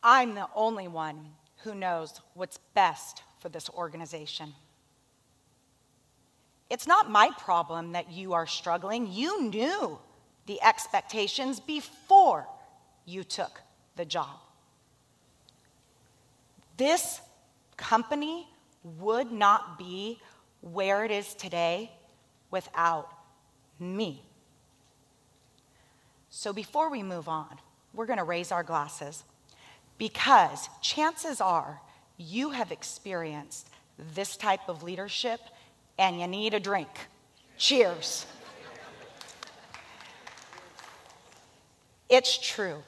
I'm the only one who knows what's best for this organization. It's not my problem that you are struggling. You knew the expectations before you took the job. This company would not be where it is today without me. So before we move on, we're going to raise our glasses because chances are you have experienced this type of leadership and you need a drink. Cheers. It's true.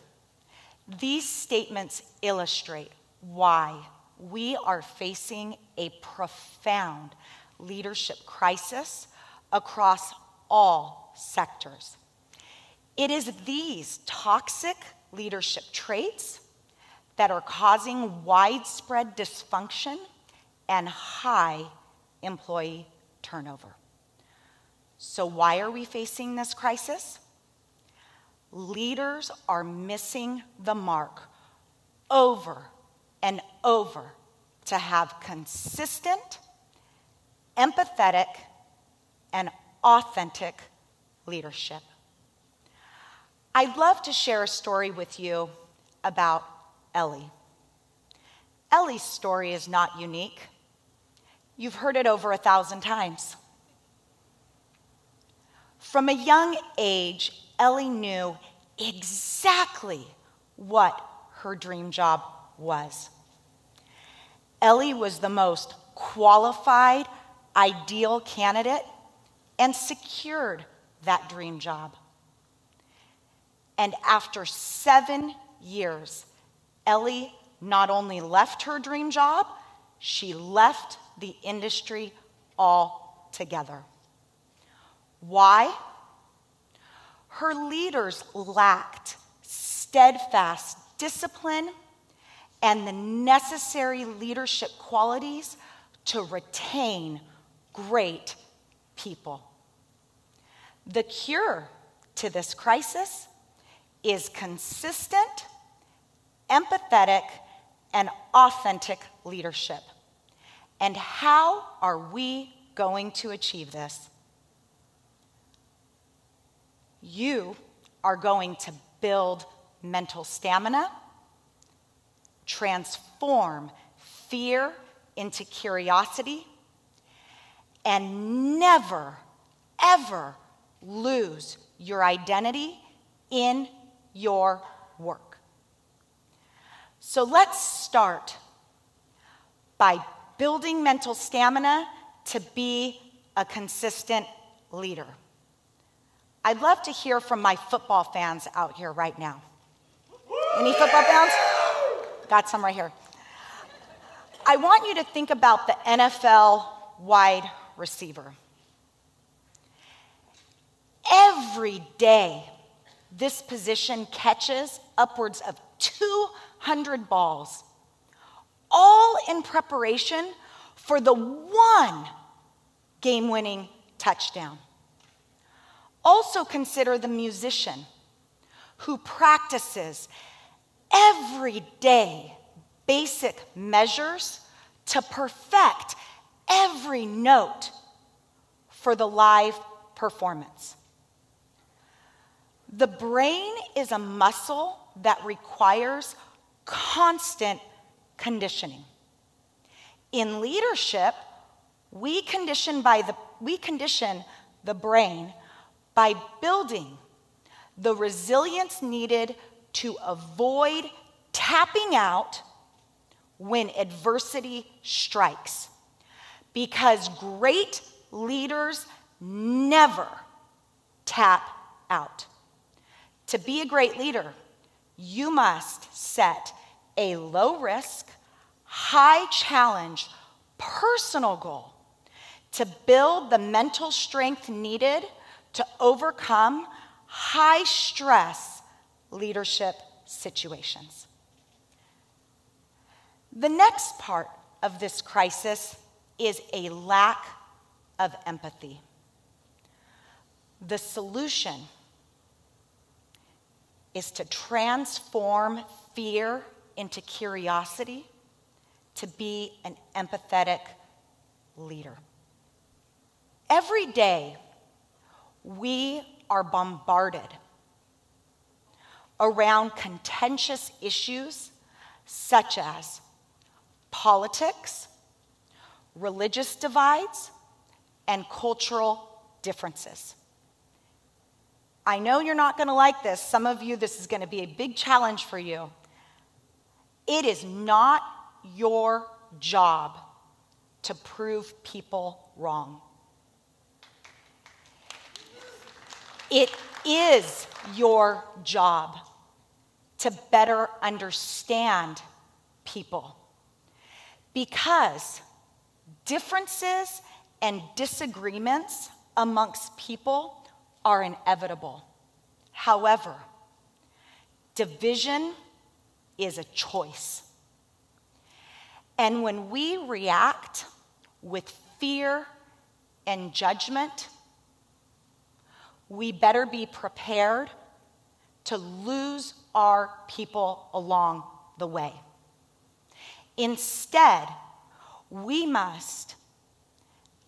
These statements illustrate why we are facing a profound leadership crisis across all sectors. It is these toxic leadership traits that are causing widespread dysfunction and high employee turnover. So why are we facing this crisis? Leaders are missing the mark over and over to have consistent, empathetic, and authentic leadership. I'd love to share a story with you about Ellie. Ellie's story is not unique. You've heard it over 1,000 times. From a young age, Ellie knew exactly what her dream job was. Ellie was the most qualified, ideal candidate and secured that dream job. And after 7 years, Ellie not only left her dream job, she left the industry altogether. Why? Her leaders lacked steadfast discipline and the necessary leadership qualities to retain great people. The cure to this crisis is consistent, empathetic, and authentic leadership. And how are we going to achieve this? You are going to build mental stamina, transform fear into curiosity, and never, ever lose your identity in your work. So let's start by building mental stamina to be a consistent leader. I'd love to hear from my football fans out here right now. Any football fans? Got some right here. I want you to think about the NFL wide receiver. Every day, this position catches upwards of 200 balls, all in preparation for the one game-winning touchdown. Also consider the musician who practices every day basic measures to perfect every note for the live performance. The brain is a muscle that requires constant conditioning. In leadership, we condition the brain by building the resilience needed to avoid tapping out when adversity strikes. Because great leaders never tap out. To be a great leader, you must set a low-risk, high-challenge personal goal to build the mental strength needed to overcome high-stress leadership situations. The next part of this crisis is a lack of empathy. The solution is to transform fear into curiosity to be an empathetic leader. Every day, we are bombarded around contentious issues such as politics, religious divides, and cultural differences. I know you're not going to like this. Some of you, this is going to be a big challenge for you. It is not your job to prove people wrong. It is your job to better understand people, because differences and disagreements amongst people are inevitable. However, division is a choice. And when we react with fear and judgment, we better be prepared to lose our people along the way. Instead, we must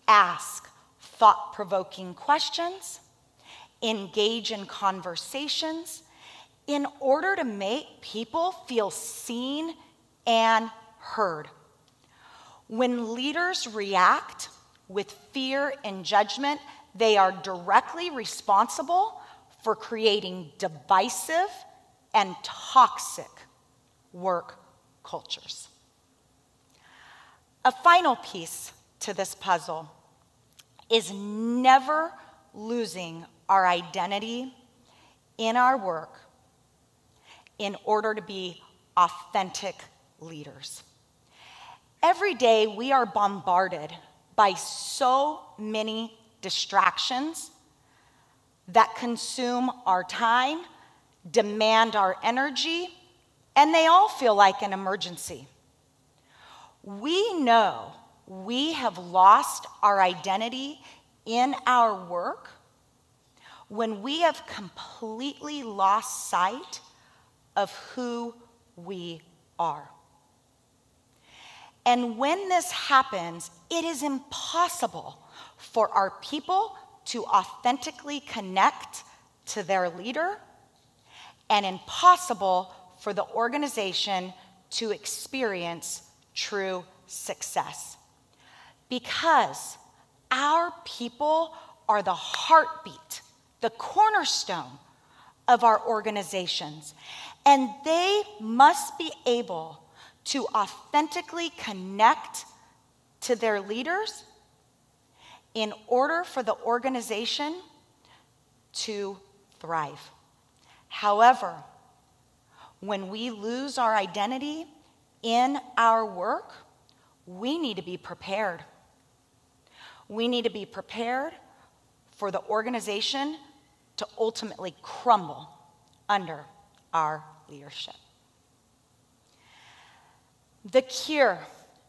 ask thought-provoking questions, engage in conversations in order to make people feel seen and heard. When leaders react with fear and judgment, they are directly responsible for creating divisive and toxic work cultures. A final piece to this puzzle is never losing our identity in our work in order to be authentic leaders. Every day we are bombarded by so many distractions that consume our time, demand our energy, and they all feel like an emergency. We know we have lost our identity in our work when we have completely lost sight of who we are. And when this happens, it is impossible for our people to authentically connect to their leader, and impossible for the organization to experience true success. Because our people are the heartbeat, the cornerstone of our organizations, and they must be able to authentically connect to their leaders in order for the organization to thrive. However, when we lose our identity in our work, we need to be prepared. We need to be prepared for the organization to ultimately crumble under our leadership. The cure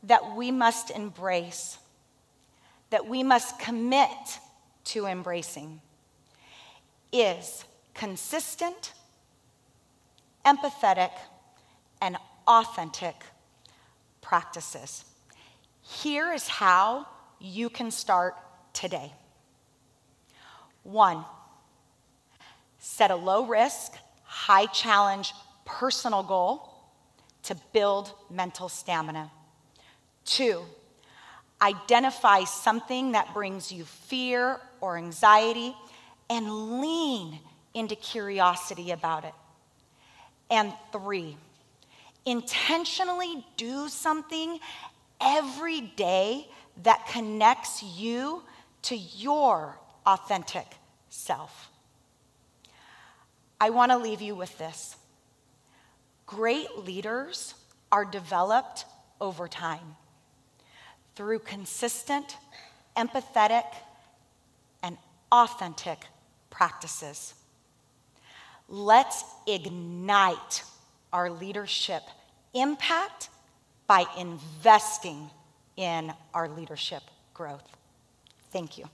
that we must embrace, that we must commit to embracing, is consistent, empathetic, and authentic practices. Here is how you can start today. 1, set a low-risk, high-challenge personal goal to build mental stamina. 2, identify something that brings you fear or anxiety and lean into curiosity about it. And 3, intentionally do something every day that connects you to your authentic self. I want to leave you with this. Great leaders are developed over time through consistent, empathetic, and authentic practices. Let's ignite our leadership impact by investing in our leadership growth. Thank you.